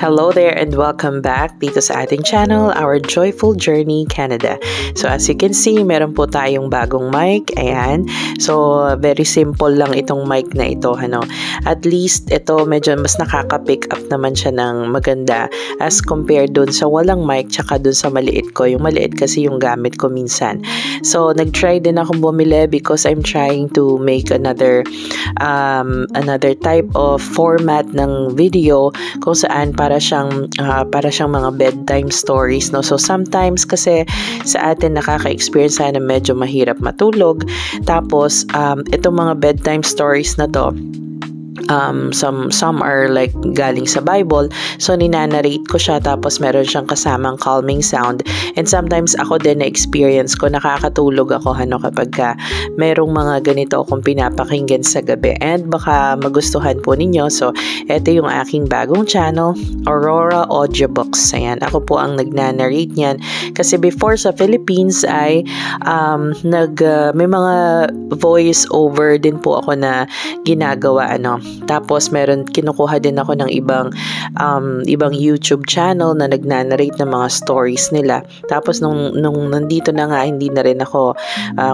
Hello there and welcome back dito sa ating channel, Our Joyful Journey Canada. So as you can see, meron po tayong bagong mic. Ayan. So very simple lang itong mic na ito. At least ito medyo mas nakaka-pick up naman siya ng maganda as compared dun sa walang mic tsaka dun sa maliit ko. Yung maliit kasi yung gamit ko minsan. So nag-try din akong bumili because I'm trying to make another type of format ng video kung saan para siyang mga bedtime stories, no. So sometimes kasi sa atin nakaka-experience na medyo mahirap matulog, tapos itong mga bedtime stories na to, some are like galing sa Bible, so ninanarrate ko siya, tapos meron siyang kasamang calming sound, and sometimes ako din na experience ko nakakatulog ako kapag merong mga ganito akong pinapakinggan sa gabi, and baka magustuhan po ninyo. So ito yung aking bagong channel, Aurora Audiobooks. Ayan, ako po ang nagnanarrate niyan kasi before sa Philippines ay may mga voice over din po ako na ginagawa tapos kinukuha din ako ng ibang YouTube channel na nagnanarrate ng mga stories nila. Tapos nung nandito na nga, hindi na rin ako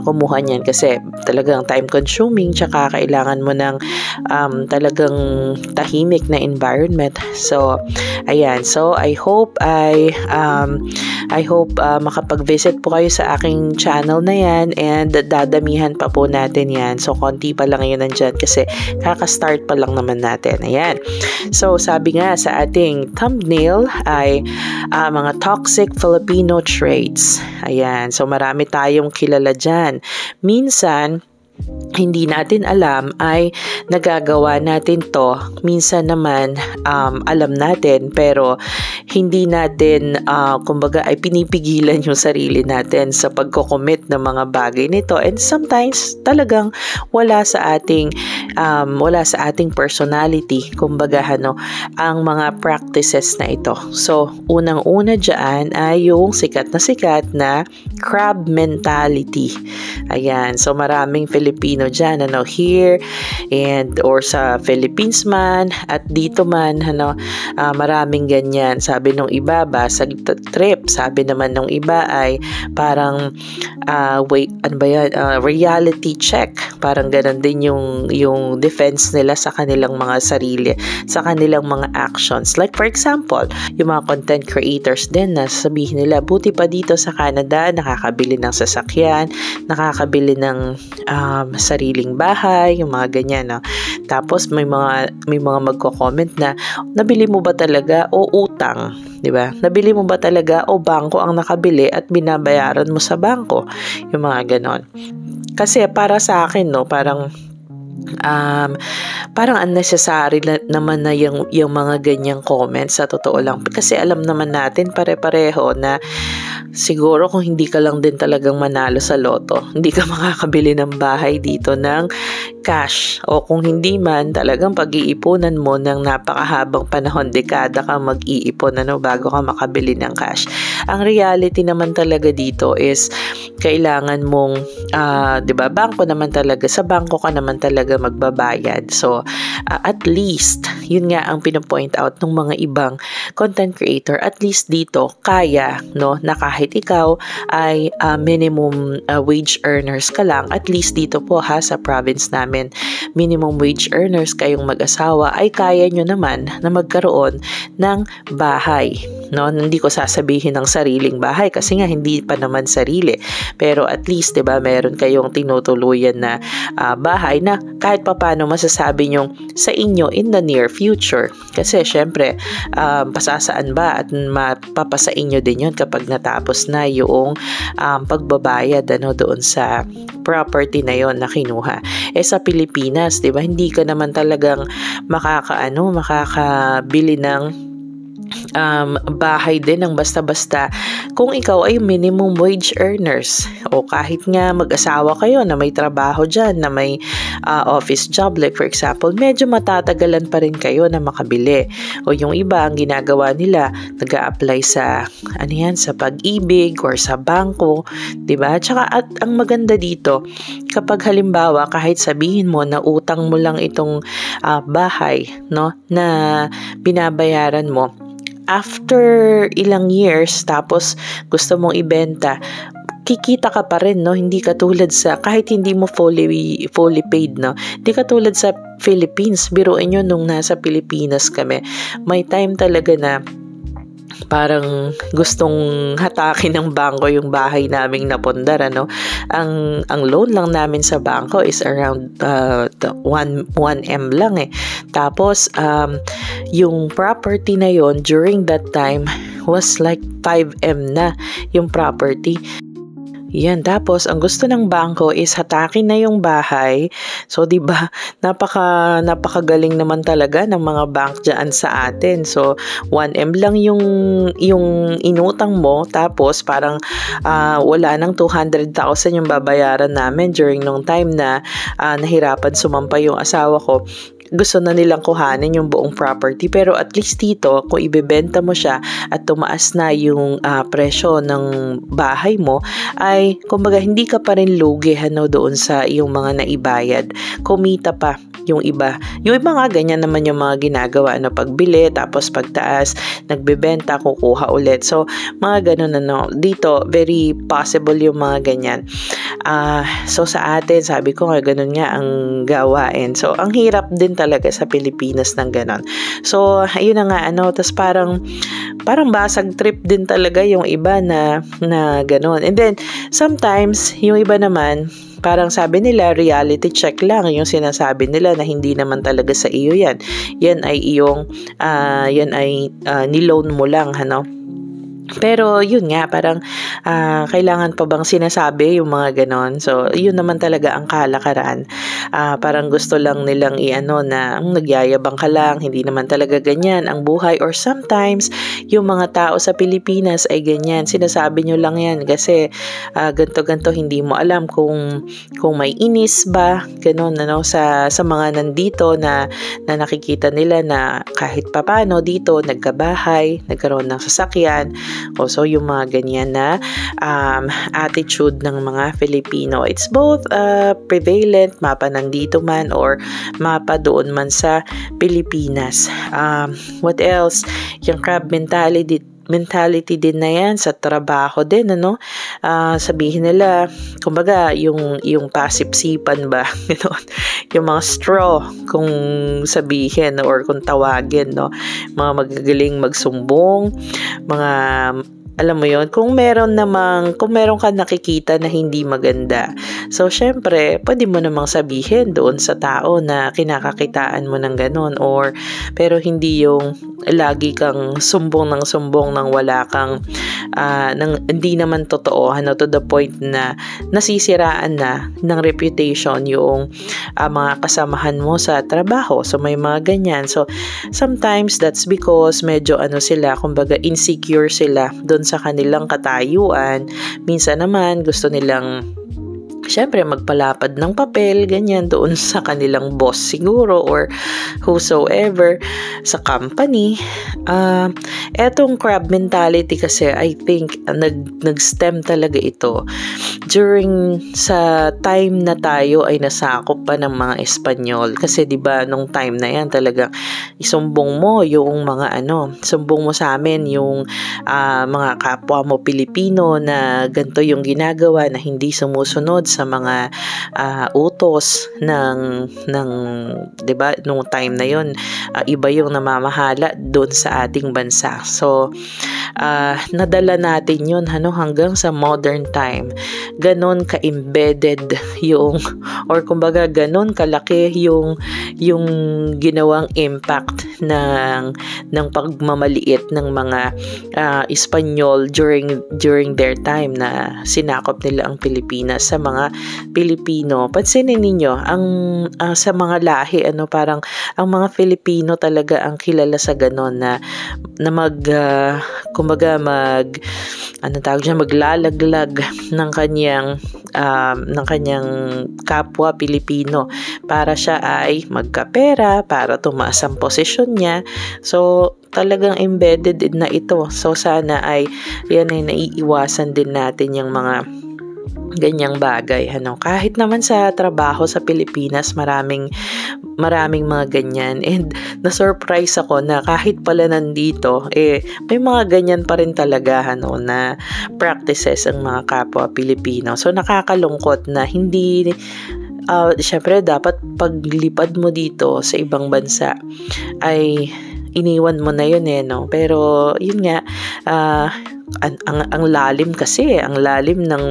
kumuha niyan kasi talagang time consuming, tsaka kailangan mo ng talagang tahimik na environment. So ayan, so I hope makapag-visit po kayo sa aking channel na yan, and dadamihan pa po natin yan. So konti pa lang ngayon nandyan kasi kaka-start pa lang naman natin. Ayan. So, sabi nga sa ating thumbnail ay mga toxic Filipino traits. Ayan. So, marami tayong kilala dyan. Minsan, hindi natin alam ay nagagawa natin to. Minsan naman alam natin pero hindi natin kumbaga ay pinipigilan yung sarili natin sa pagko-commit ng mga bagay nito, and sometimes talagang wala sa ating personality, kumbaga ang mga practices na ito. So unang-una diyan ay yung sikat na crab mentality. Ayan, so maraming Filipino dyan, here and or sa Philippines man at dito man, maraming ganyan. Sabi nung iba, basag trip. Sabi naman nung iba ay parang reality check. Parang ganun din yung defense nila sa kanilang mga sarili, sa kanilang mga actions. Like for example, yung mga content creators din na sabihin nila, buti pa dito sa Canada, nakakabili ng sasakyan, nakakabili ng sariling bahay, yung mga ganyan. Tapos may mga magko-comment na, nabili mo ba talaga o utang? 'Di ba? Nabili mo ba talaga o bangko ang nakabili at binabayaran mo sa bangko? Yung mga ganon. Kasi para sa akin, parang unnecessary naman na yung mga ganyang comments, sa totoo lang, kasi alam naman natin pare-pareho na siguro kung hindi ka lang din talagang manalo sa loto, hindi ka makakabili ng bahay dito ng cash, o kung hindi man, talagang pag-iipunan mo ng napakahabang panahon, dekada ka mag-iipon bago ka makabili ng cash. Ang reality naman talaga dito is kailangan mong 'di ba, sa bangko ka naman talaga magbabayad. So at least yun nga ang pino-point out ng mga ibang content creator, at least dito kaya na kahit ikaw ay minimum wage earners ka lang, at least dito po sa province namin, minimum wage earners kayong mag-asawa, ay kaya nyo naman na magkaroon ng bahay. Hindi ko sasabihin ng sariling bahay kasi nga hindi pa naman sarili, pero at least 'di ba, meron kayong tinutuluyan na bahay na kahit papaano masasabi nyo sa inyo in the near future. Kasi syempre pasasaan ba at mapapasa inyo din yun kapag natapos na yung pagbabayad doon sa property na yon na kinuha. Sa Pilipinas, 'di ba, hindi ka naman talagang makakabili ng bahay din ng basta-basta kung ikaw ay minimum wage earners o kahit nga mag-asawa kayo na may trabaho dyan, na may office job, like for example, medyo matatagalan pa rin kayo na makabili. O yung iba, ang ginagawa nila, nag-a-apply sa sa Pag-ibig or sa bangko, 'di ba? Tsaka at ang maganda dito, kapag halimbawa kahit sabihin mo na utang mo lang itong bahay, no, na binabayaran mo, after ilang years, tapos gusto mong ibenta, kikita ka pa rin, no? Hindi katulad sa, kahit hindi mo fully paid, no? Hindi katulad sa Philippines. Biruin nyo, nung nasa Pilipinas kami, may time talaga na parang gustong hatakin ng bangko yung bahay naming napundar, ano. Ang loan lang namin sa bangko is around 1M lang eh. Tapos yung property na yon during that time was like 5M na yung property. Yan, tapos ang gusto ng bangko is hatakin na yung bahay. So 'di ba, napakagaling naman talaga ng mga bank diyan sa atin. So 1M lang yung inutang mo, tapos parang wala nang 200,000 yung babayaran namin during nung time na nahirapan sumampay yung asawa ko. Gusto na nilang kuhanin yung buong property, pero at least dito kung ibebenta mo siya at tumaas na yung presyo ng bahay mo, ay kumbaga hindi ka pa rin lugi doon sa iyong mga naibayad, kumita pa yung iba. Yung iba nga ganyan naman yung mga ginagawa, pagbili, tapos pagtaas, nagbebenta, kukuha ulit. So, mga ganun dito, very possible yung mga ganyan. So, sa atin, sabi ko nga, ganun nga ang gawain. So, ang hirap din talaga sa Pilipinas ng ganun. So, ayun na nga, tas parang basag trip din talaga yung iba na ganun. And then, sometimes, yung iba naman, parang sabi nila, reality check lang yung sinasabi nila na hindi naman talaga sa iyo yan. Yan ay niloan mo lang, Pero yun nga, parang kailangan pa bang sinasabi yung mga ganon? So, yun naman talaga ang kalakaran. Parang gusto lang nilang na nagyayabang ka lang, hindi naman talaga ganyan ang buhay. Or sometimes, yung mga tao sa Pilipinas ay ganyan. Sinasabi nyo lang yan kasi ganto-ganto, hindi mo alam kung may inis ba, ganon, sa mga nandito na nakikita nila na kahit papano dito, nagkabahay, nagkaroon ng sasakyan. Also, yung mga ganyan na attitude ng mga Filipino. It's both prevalent, mapa nandito man or mapa doon man sa Pilipinas. What else? Yung crab mentality din na yan sa trabaho din, sabihin nila, kumbaga, yung pasipsipan ba, yung mga straw, kung sabihin or kung tawagin, mga magagaling magsumbong, mga, alam mo yon, kung meron ka nakikita na hindi maganda. So, syempre, pwede mo namang sabihin doon sa tao na kinakakitaan mo ng ganun, pero hindi yung lagi kang sumbong ng wala kang hindi naman totoo, to the point na nasisiraan na ng reputation yung mga kasamahan mo sa trabaho. So, may mga ganyan. So, sometimes that's because medyo sila, kumbaga insecure sila doon sa kanilang katayuan. Minsan naman gusto nilang syempre magpalapad ng papel, ganyan, doon sa kanilang boss siguro or whosoever sa company. Etong crab mentality kasi, I think nag-stem talaga ito during sa time na tayo ay nasakop pa ng mga Espanyol. Kasi 'di ba nung time na yan talagang isumbong mo yung mga sumbong mo sa amin yung mga kapwa mo Pilipino na ganito yung ginagawa, na hindi sumusunod sa mga utos ng 'di ba nung time na yon, iba yung namamahala doon sa ating bansa. So nadala natin yun hanggang sa modern time. Ganon ka-embedded yung, or kumbaga ganon kalaki yung ginawang impact ng pagmamaliit ng mga Espanyol during their time na sinakop nila ang Pilipinas sa mga mga Pilipino, pansinin ninyo ang sa mga lahi parang ang mga Filipino talaga ang kilala sa ganon na kumbaga maglalaglag ng kanyang kapwa Pilipino para siya ay magkapera, para tumaas ang posisyon niya. So talagang embedded na ito. So sana ay yan ay naiiwasan din natin yung mga ganyang bagay. Kahit naman sa trabaho sa Pilipinas, maraming mga ganyan. And na-surprise ako na kahit pala nandito, may mga ganyan pa rin talaga na practices ang mga kapwa Pilipino. So nakakalungkot na hindi syempre dapat paglipad mo dito sa ibang bansa ay iniwan mo na yun pero yun nga ang lalim kasi, ang lalim ng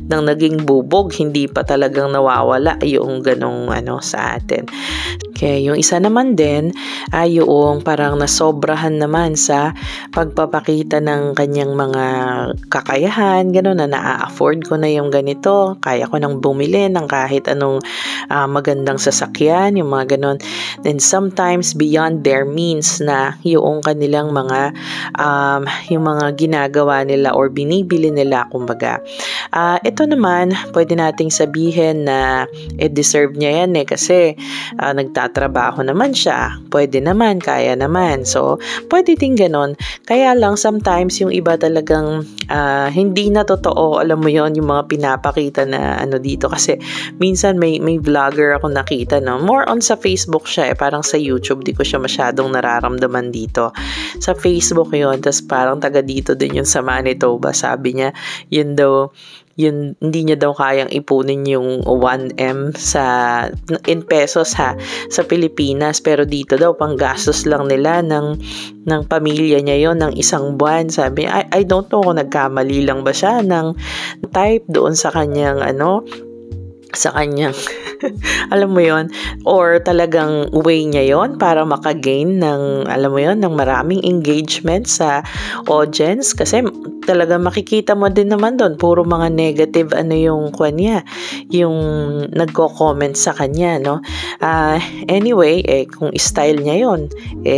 naging bubog, hindi pa talagang nawawala yung ganong sa atin. Okay, yung isa naman din ay yung parang nasobrahan naman sa pagpapakita ng kanyang mga kakayahan, gano'n na na-afford ko na yung ganito, kaya ko nang bumili ng kahit anong magandang sasakyan, yung mga gano'n. Then sometimes beyond their means na yung kanilang mga yung mga ginagawa nila or binibili nila kumbaga. Ito naman, pwede nating sabihin na deserve niya yan kasi nagtatrabaho naman siya. Pwede naman, kaya naman. So, pwede din ganon. Kaya lang, sometimes yung iba talagang hindi na totoo, alam mo yon yung mga pinapakita na dito. Kasi minsan may vlogger ako nakita, more on sa Facebook siya parang sa YouTube, di ko siya masyadong nararamdaman dito. Sa Facebook yon, tas parang taga dito din yun sa Manitoba. Sabi niya, yun daw, hindi niya daw kayang ipunin yung 1M in pesos sa Pilipinas, pero dito daw panggastos lang nila ng pamilya niya yon ng isang buwan. Sabi, I don't know kung nagkamali lang ba siya ng type doon sa kanyang alam mo yon, or talagang way niya yon para makagain ng ng maraming engagement sa audience, kasi talaga makikita mo din naman doon puro mga negative yung kanya, yung nagko-comment sa kanya anyway kung style niya yon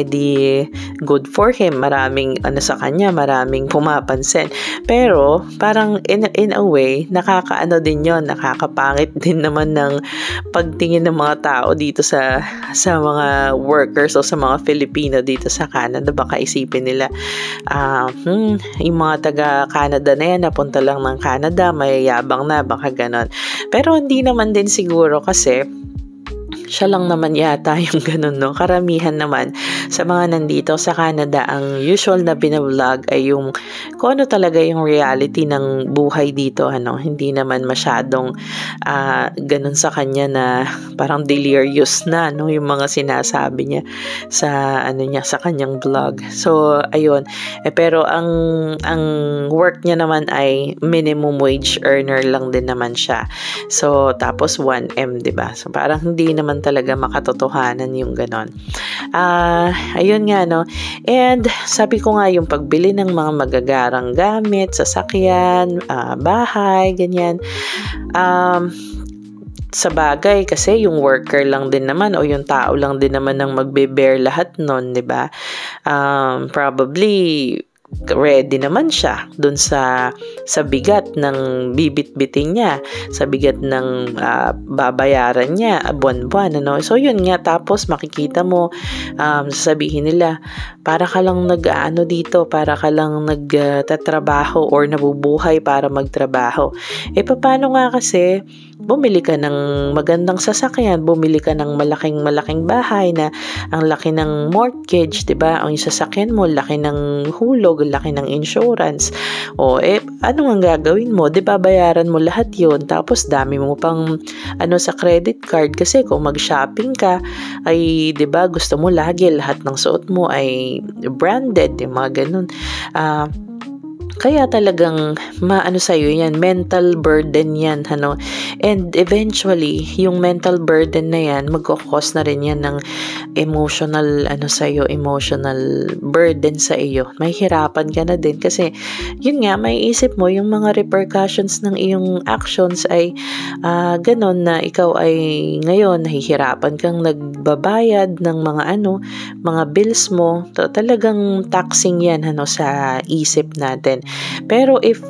di good for him, maraming sa kanya, maraming pumapansin, pero parang in a way nakakaano din yon, nakakapangit din naman ng pagtingin ng mga tao dito sa mga workers o sa mga Filipino dito sa Canada. Baka isipin nila yung mga taga Canada na yan napunta lang ng Canada, mayayabang na, baka ganon. Pero hindi naman din siguro, kasi siya lang naman yata yung ganun, Karamihan naman sa mga nandito sa Canada, ang usual na binablog ay yung kung ano talaga yung reality ng buhay dito, Hindi naman masyadong ganun sa kanya na parang delirious na, yung mga sinasabi niya sa sa kanyang vlog. So, ayun. Pero ang work niya naman ay minimum wage earner lang din naman siya. So, tapos 1M, 'di ba? So, parang hindi naman talaga makatotohanan yung ganon. Ayun nga, and sabi ko nga, yung pagbili ng mga magagarang gamit, sasakyan, bahay, ganyan, sa bagay kasi yung worker lang din naman o yung tao lang din naman ang magbe-bear lahat nun, 'di ba? Probably ready naman siya dun sa bigat ng bibit-biting niya, sa bigat ng babayaran niya buwan-buwan, So yun nga, tapos makikita mo sasabihin nila, para ka lang dito, para ka lang nagtatrabaho or nabubuhay para magtrabaho. Paano nga kasi bumili ka ng magandang sasakyan, bumili ka ng malaking bahay na ang laki ng mortgage, 'di ba? Ang sasakyan mo, laki ng hulog, laki ng insurance. Ano ang gagawin mo? 'Di ba bayaran mo lahat 'yon? Tapos dami mo pang sa credit card, kasi kung mag-shopping ka ay 'di ba gusto mo lagi lahat ng suot mo ay branded, yung mga ganun. kaya talagang maano sa'yo yan, mental burden yan, ano. And eventually, yung mental burden na yan, magkakos na rin yan ng emotional, ano sa'yo, emotional burden sa iyo. May hirapan ka na din kasi, yun nga, may isip mo, yung mga repercussions ng iyong actions ay ganon na ikaw ay ngayon, nahihirapan kang nagbabayad ng mga mga bills mo. Talagang taxing yan, ano, sa isip natin. Pero if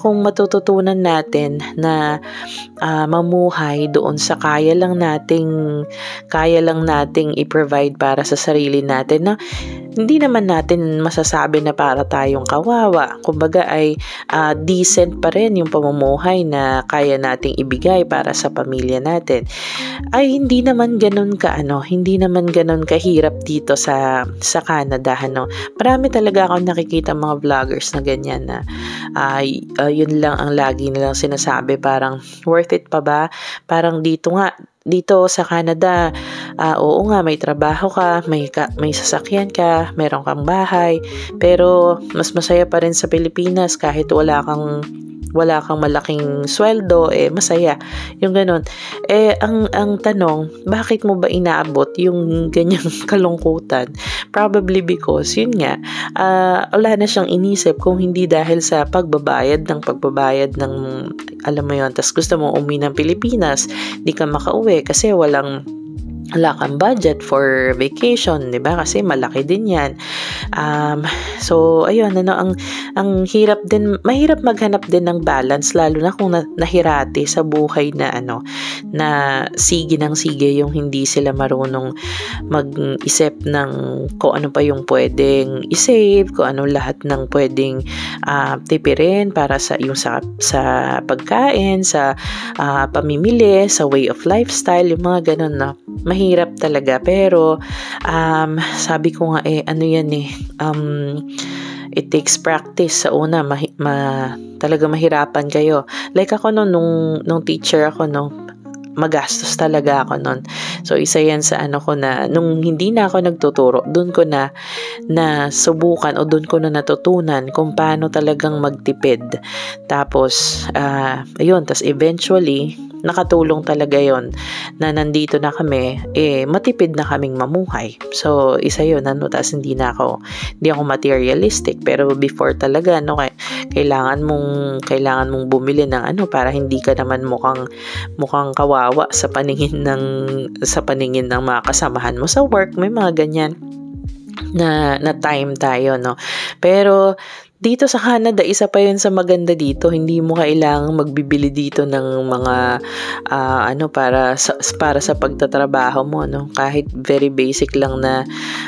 kung matututunan natin na mamuhay doon sa kaya lang nating i-provide para sa sarili natin, na hindi naman natin masasabi na para tayong kawawa. Kumbaga ay decent pa rin yung pamumuhay na kaya nating ibigay para sa pamilya natin. Ay hindi naman ganun kahirap dito sa Canada, ano. Marami talaga akong nakikita mga vloggers na ganyan na yun lang ang lagi nilang sinasabi, parang worth it pa ba? Parang dito sa Canada, oo nga, may trabaho ka, may sasakyan ka, meron kang bahay, pero mas masaya pa rin sa Pilipinas kahit wala kang malaking sweldo, masaya. Yung ganun. Ang tanong, bakit mo ba inaabot yung ganyang kalungkutan? Probably because, yun nga, wala na siyang inisip kung hindi dahil sa pagbabayad ng, alam mo yun, tas gusto mo umuwi ng Pilipinas, di ka makauwi kasi wala kang budget for vacation, 'di ba? Kasi malaki din 'yan. So ayun, ang mahirap maghanap din ng balance, lalo na kung nahirati sa buhay na na sige yung hindi sila marunong mag-isip ng kung ano pa yung pwedeng i-save, kung ano lahat ng pwedeng tipirin para sa pagkain, sa pamimili, sa way of lifestyle, yung mga ganun, no? Mahirap talaga, pero sabi ko nga it takes practice. Sa una talaga mahirapan kayo. Like ako nung teacher ako, magastos talaga ako nun. So, isa yan sa ko na, nung hindi na ako nagtuturo, dun ko na subukan o dun ko na natutunan kung paano talagang magtipid. Tapos, ayun, tas eventually, nakatulong talaga yon na nandito na kami, matipid na kaming mamuhay. So, isa yun, tas hindi ako materialistic, pero before talaga, kailangan mong bumili ng para hindi ka naman mukhang kawawa sa paningin ng mga kasamahan mo sa work. May mga ganyan na time tayo, no? Pero dito sa Canada, isa pa yun sa maganda dito. Hindi mo kailangang magbibili dito ng mga para sa pagtatrabaho mo, no? Kahit very basic lang na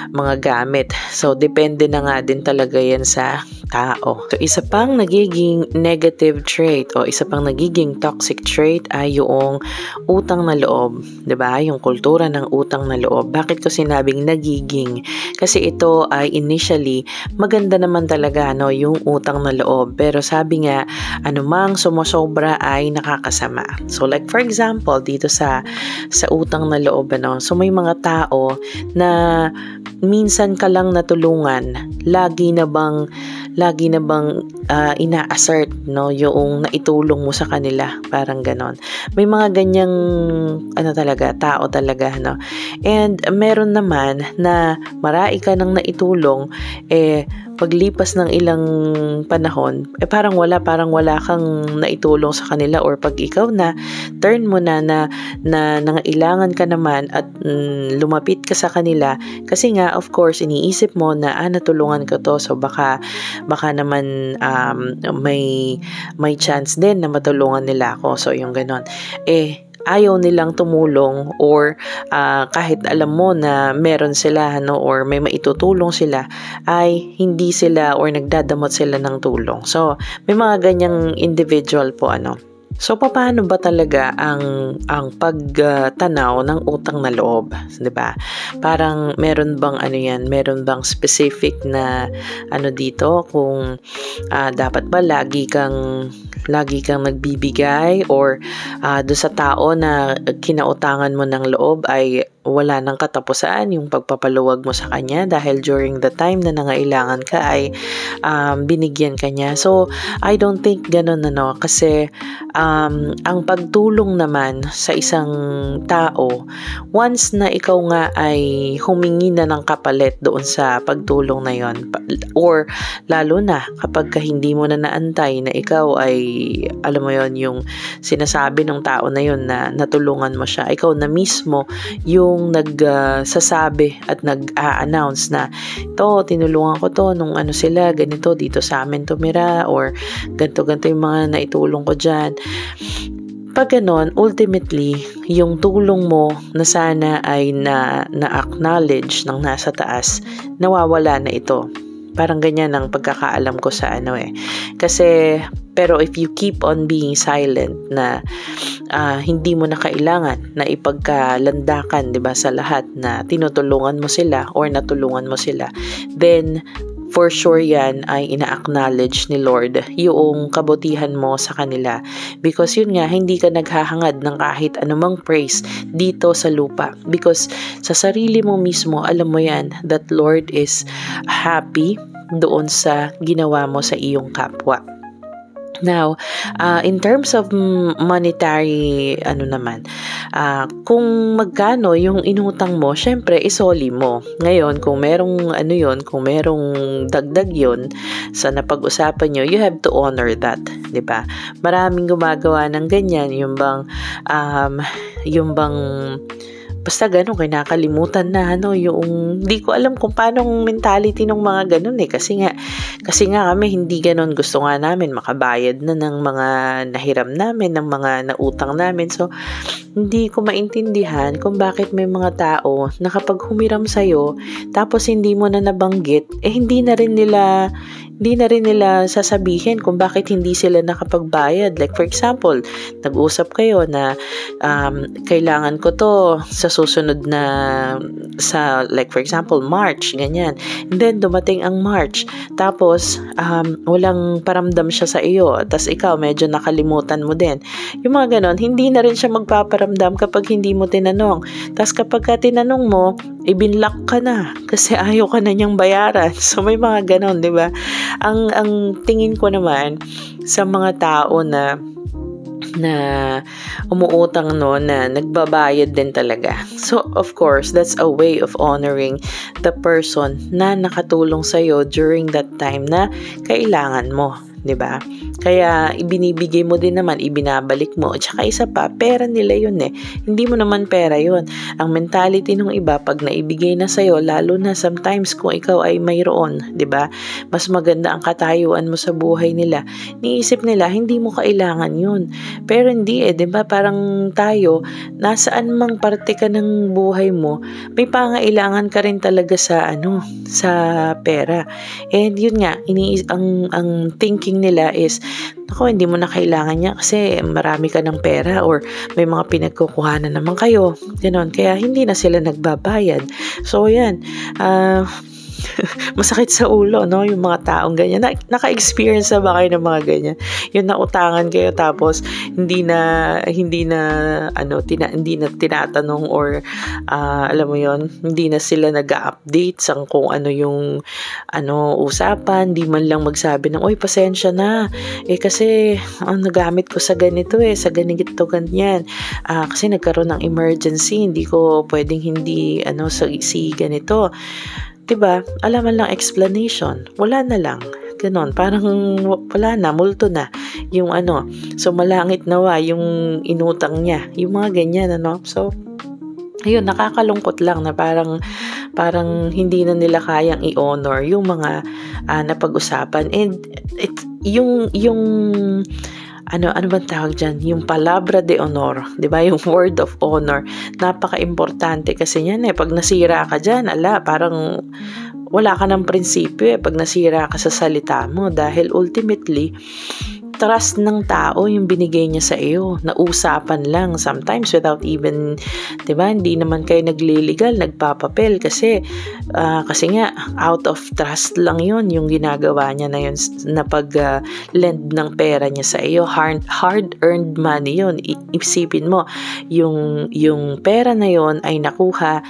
mga gamit. So, depende na nga din talaga yan sa tao. So, isa pang nagiging negative trait o isa pang nagiging toxic trait ay yung utang na loob. 'Di ba? Yung kultura ng utang na loob. Bakit ko sinabing nagiging? Kasi ito ay initially maganda naman talaga, no, yung utang na loob. Pero sabi nga, anumang sumosobra ay nakakasama. So like for example, dito sa utang na loob, so may mga tao na minsan ka lang natulungan, lagi na bang ina-assert, no, yung naitulong mo sa kanila, parang ganon. May mga ganyang tao talaga, no. And meron naman na marami ka nang naitulong, paglipas ng ilang panahon, parang wala kang naitulong sa kanila, or pag ikaw na turn mo na nangailangan ka naman at lumapit ka sa kanila, kasi nga of course iniisip mo na natulungan ko to, so baka naman may chance din na matulungan nila ako. So yung ganon, ayaw nilang tumulong, or kahit alam mo na meron sila, or may maitutulong sila, ay hindi sila or nagdadamot sila ng tulong. So may mga ganyang individual po, So, paano ba talaga ang pagtanaw ng utang na loob, 'di ba? Parang meron bang meron bang specific na dito, kung dapat ba lagi kang nagbibigay, or do sa tao na kinautangan mo ng loob ay wala nang katapusan yung pagpapaluwag mo sa kanya dahil during the time na nangailangan ka ay binigyan ka niya. So, I don't think ganun kasi ang pagtulong naman sa isang tao, once na ikaw nga ay humingi na ng kapalit doon sa pagtulong na yon, or lalo na kapag hindi mo na naantay na ikaw ay, alam mo yon, yung sinasabi ng tao na yon na natulungan mo siya, ikaw na mismo yung nagsasabi at nag-a-announce na to, tinulungan ko to nung sila ganito dito sa amin tumira, or ganito yung mga naitulong ko dyan. Pag ganon, ultimately, yung tulong mo na sana ay na-acknowledge ng nasa taas, nawawala na ito. Parang ganyan ang pagkakaalam ko sa Kasi, pero if you keep on being silent na hindi mo na kailangan na ipagkalandakan, 'di ba, sa lahat na tinutulungan mo sila or natulungan mo sila, then for sure yan ay ina-acknowledge ni Lord yung kabutihan mo sa kanila. Because yun nga, hindi ka naghahangad ng kahit anumang praise dito sa lupa. Because sa sarili mo mismo, alam mo yan, that Lord is happy doon sa ginawa mo sa iyong kapwa. Now, in terms of monetary, kung magkano yung inutang mo, syempre, isoli mo. Ngayon, kung merong kung merong dagdag yun sa napag-usapan nyo, you have to honor that, di ba? Maraming gumagawa ng ganyan, yung bang, basta ganun, kinakalimutan na yung, hindi ko alam kung paano mentality ng mga ganun kasi nga kami hindi ganun, gusto nga namin makabayad na ng mga nahiram namin, ng mga nautang namin. So, hindi ko maintindihan kung bakit may mga tao na kapag humiram sa'yo, tapos hindi mo na nabanggit, hindi na rin nila sasabihin kung bakit hindi sila nakapagbayad. Like for example, nag-usap kayo na kailangan ko to sa susunod na like for example March, ganyan. And then dumating ang March, tapos walang paramdam siya sa iyo, tapos ikaw medyo nakalimutan mo din. Yung mga ganon, hindi na rin siya magpaparamdam kapag hindi mo tinanong. Tapos kapag ka tinanong mo, ibinlock ka na kasi ayaw ka na niyang bayaran. So may mga ganon, di ba? Ang tingin ko naman sa mga tao na umuutang na nagbabayad din talaga. So of course, that's a way of honoring the person na nakatulong sa iyo during that time na kailangan mo, 'di ba? Kaya ibinibigay mo din naman, ibinabalik mo. At saka isa pa, pera nila yun Hindi mo naman pera yun. Ang mentality ng iba, pag naibigay na sa'yo, lalo na sometimes kung ikaw ay mayroon, 'di ba? Mas maganda ang katayuan mo sa buhay nila. Niisip nila, hindi mo kailangan yun. Pero hindi 'di ba? Parang tayo, nasaan mang parte ka ng buhay mo, may pangailangan ka rin talaga sa sa pera. And yun nga, ang thinking nila is, ako, hindi mo na kailangan niya kasi marami ka ng pera or may mga pinagkukuhanan naman kayo. Ganon. Kaya hindi na sila nagbabayad. So, yan. Masakit sa ulo, yung mga taong ganyan. Naka-experience na ba kayo ng mga ganyan? Yung nautangan kayo tapos hindi na tinatanong or alam mo yon, hindi na sila nag-update sa kung ano yung usapan, di man lang magsabi ng, oy, pasensya na. Kasi nagamit ko sa ganito sa ganito ganyan. Kasi nagkaroon ng emergency, hindi ko pwedeng hindi si ganito. Diba? Alam lang explanation. Wala na lang. Ganon. Parang wala na. Multo na. Yung So, malangit nawa yung inutang niya. Yung mga ganyan, So, ayun, nakakalungkot lang na parang hindi na nila kayang i-honor yung mga napag-usapan. And yung ano bang tawag dyan? Yung palabra de honor, di ba? Yung word of honor, napaka-importante kasi yan Pag nasira ka dyan, parang wala ka ng prinsipyo Pag nasira ka sa salita mo, dahil ultimately, trust ng tao yung binigay niya sa iyo. Nausapan lang sometimes without even, 'di ba? Hindi naman kayo nagliligal, nagpapapel kasi nga out of trust lang 'yon yung ginagawa niya na yun na lend ng pera niya sa iyo. Hard earned money 'yon. Isipin mo, yung pera na 'yon ay nakuha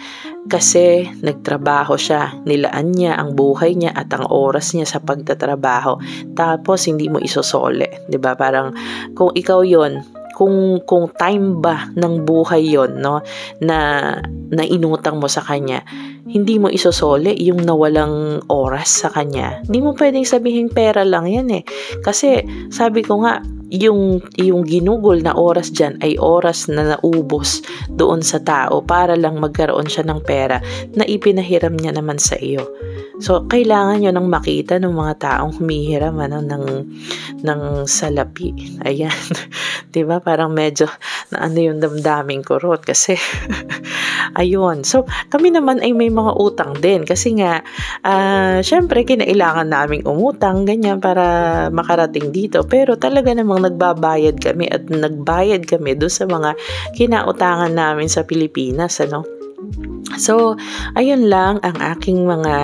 kasi nagtrabaho siya, nilaan niya ang buhay niya at ang oras niya sa pagtatrabaho. Tapos hindi mo isosole, 'di ba? Parang kung ikaw 'yon, kung time ba ng buhay 'yon, no, na inutang mo sa kanya, hindi mo isosole yung nawalang oras sa kanya. Hindi mo pwedeng sabihin pera lang 'yan eh. Kasi sabi ko nga, yung ginugol na oras dyan ay oras na naubos doon sa tao para lang magkaroon siya ng pera na ipinahiram niya naman sa iyo. So, kailangan nyo nang makita ng mga taong humihiram ng salapi. Ayan. Diba? Parang medyo yung damdamin ko rot kasi ayun. So, kami naman ay may mga utang din kasi nga, syempre, kinailangan naming umutang, ganyan, para makarating dito. Pero talaga namang nagbayad kami doon sa mga kinautangan namin sa Pilipinas, ano. So, ayun lang ang aking mga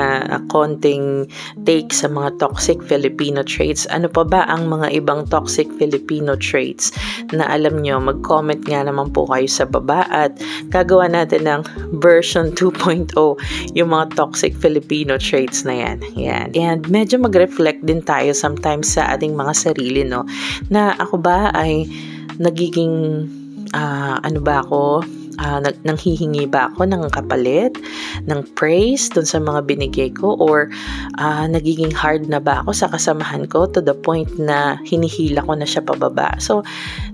konting take sa mga toxic Filipino traits. Ano pa ba ang mga ibang toxic Filipino traits na alam nyo? Mag-comment nga naman po kayo sa baba at gagawa natin ng version 2.0 yung mga toxic Filipino traits na yan. Yan. And medyo mag-reflect din tayo sometimes sa ating mga sarili, no? Na ako ba ay nagiging nanghihingi ba ako ng kapalit, ng praise dun sa mga binigay ko, or nagiging hard na ba ako sa kasamahan ko to the point na hinihila ko na siya pababa. So,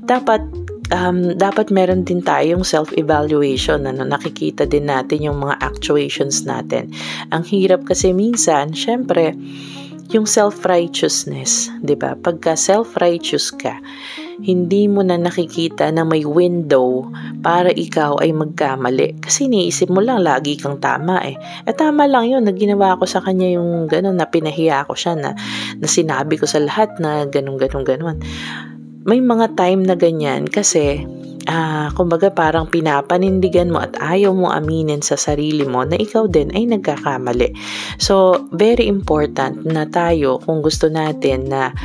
dapat meron din tayong self-evaluation, nakikita din natin yung mga actuations natin. Ang hirap kasi minsan, syempre, yung self-righteousness, 'di ba? Pagka self-righteous ka, hindi mo na nakikita na may window para ikaw ay magkamali. Kasi iniisip mo lang lagi kang tama eh. Tama lang 'yun, ginawa ko sa kanya yung gano'n, na pinahiya ko siya, na sinabi ko sa lahat na ganun. May mga time na ganyan kasi kumbaga parang pinapanindigan mo at ayaw mo aminin sa sarili mo na ikaw din ay nagkakamali. So, very important na tayo, kung gusto natin na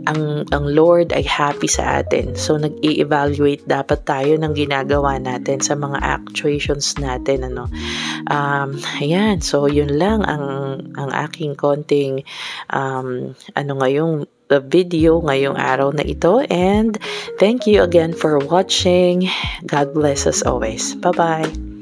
ang Lord ay happy sa atin. So, nag-i-evaluate dapat tayo ng ginagawa natin sa mga actuations natin, ano. Ayan, so yun lang ang aking konting ngayong video ngayong araw na ito, and thank you again for watching. God bless us always. Bye-bye.